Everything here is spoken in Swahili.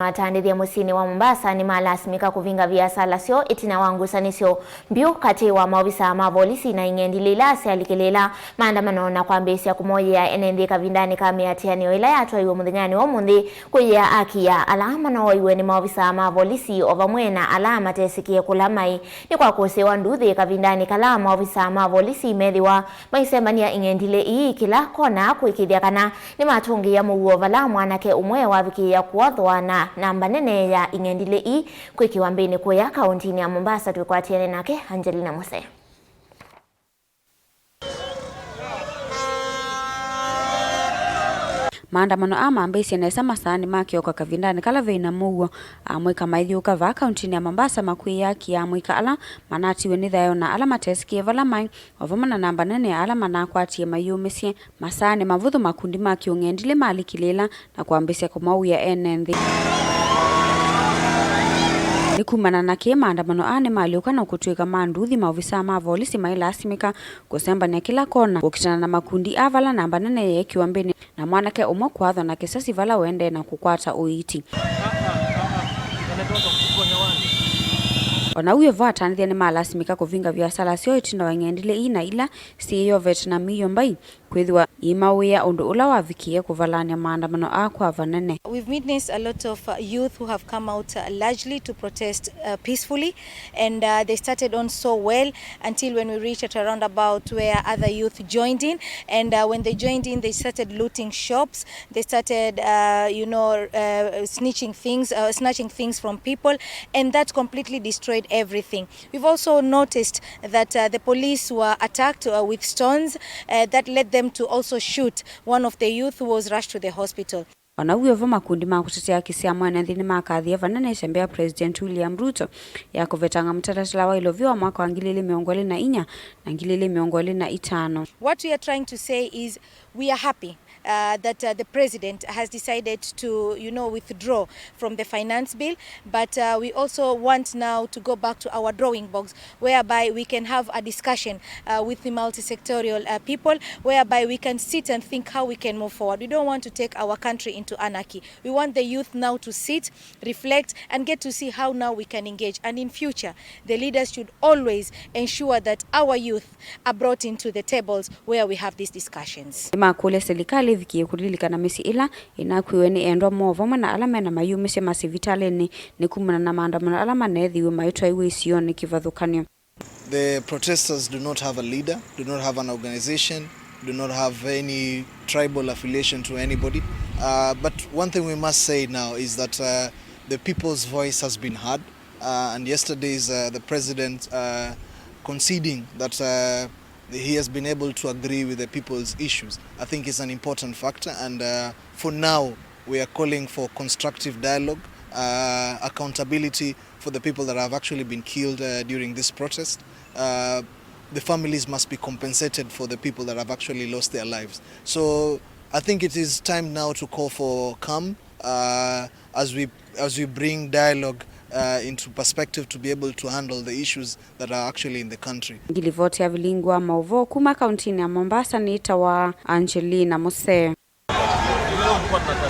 Atandithya musyini wa Mombasa nimalasimika kuvinga viasala syoo itina ngusanisyo mbyu kati wa maovisaa ma volisi na itina syalikiila maandamano na kwambiisya kumoyia enenthi kavindani ka miatianio ila yatwaiiw'a muthenyani wa umunthi kwiyia akiya ala manowaiwe ni maovisaa ma volisi ovamwe na ala matesikiiye kula mai ni kwa kusiwa nduthi kavindani kala maovisaa ma volisi methiwa maisembania ing'endile ii kila kona kwikithia kana ni matungiia muguo vala mwanake umwe wavikiia kuothwa na namba nene ya ing'endile ii kwikiwa mbini kwiyia kauntini ya Mombasa. Twikwatiane nake Angelina Muse. Maandamano kwambiisya nesa masaani makioka kavindani kala veina muguo amwika maithiuka va kauntini ya Mombasa makwiyia kia amwika ala manatiwe ni thayo na ala matesikiiye vala mai ovamwe na namba nene ala manakwatie mayumisye masaani mavuthu makundi ma kiung'endile syalikiila na kwambiisya kumoyia enenthi. Nikumana na ke maandamano ni maliuka na kutwika manduthi maovisaa ma volisi nimalasimika kusembania kila kona ukitana na makundi vala namba nene yekiwa mbini na mwanake umwe kwathwa na kisasi vala wende na kukwata uiti. Ona uyo va Atandithya nimalasimika kuvinga viasala syoo itina wa ing'endile ii na ila siyo vetinamiyo mbai kwithiwa imawia undu ula wavikiie kuvalania maandamano kwa vanene. We've witnessed a lot of youth who have come out largely to protest peacefully, and they started on so well until when we reached at a roundabout where other youth joined in, and when they joined in they started looting shops, they started snatching things from people, and that completely destroyed everything. We've also noticed that the police were attacked with stones that led them to also shoot one of the youth who was rushed to the hospital. Ona uyo va makundi ma kutetea kisiamwa enenthi ni makathia vanene sembea President William Ruto ya kuvetanga mtaratara wa ilovyo wa mwaka wa 2024 na 2025. What we are trying to say is we are happy that the president has decided to withdraw from the finance bill, but we also want now to go back to our drawing box whereby we can have a discussion with the multi-sectorial people, whereby we can sit and think how we can move forward. We don't want to take our country into anarchy. We want the youth now to sit, reflect and get to see how now we can engage, and in future the leaders should always ensure that our youth are brought into the tables where we have these discussions. Makule serikali vikiye kulikana misi ila inakwiwe ni endwa ovamwe na ala mena mayumisye masivitale ni kumana na maandamano ala manethiwe maitwaiiw'a syoo ni kivathukanio. The protesters do not have a leader, do not have an organization, do not have any tribal affiliation to anybody. But one thing we must say now is that the people's voice has been heard, and yesterday's the president conceding that he has been able to agree with the people's issues. I think it's an important factor, and for now we are calling for constructive dialogue, accountability for the people that have actually been killed during this protest. The families must be compensated for the people that have actually lost their lives. So I think it is time now to call for calm as we bring dialogue into perspective to be able to handle the issues that are actually in the country. Ngilivoti ya vilingwa mauvo kuma kauntini ya Mombasa ni itawa Angelina Muse.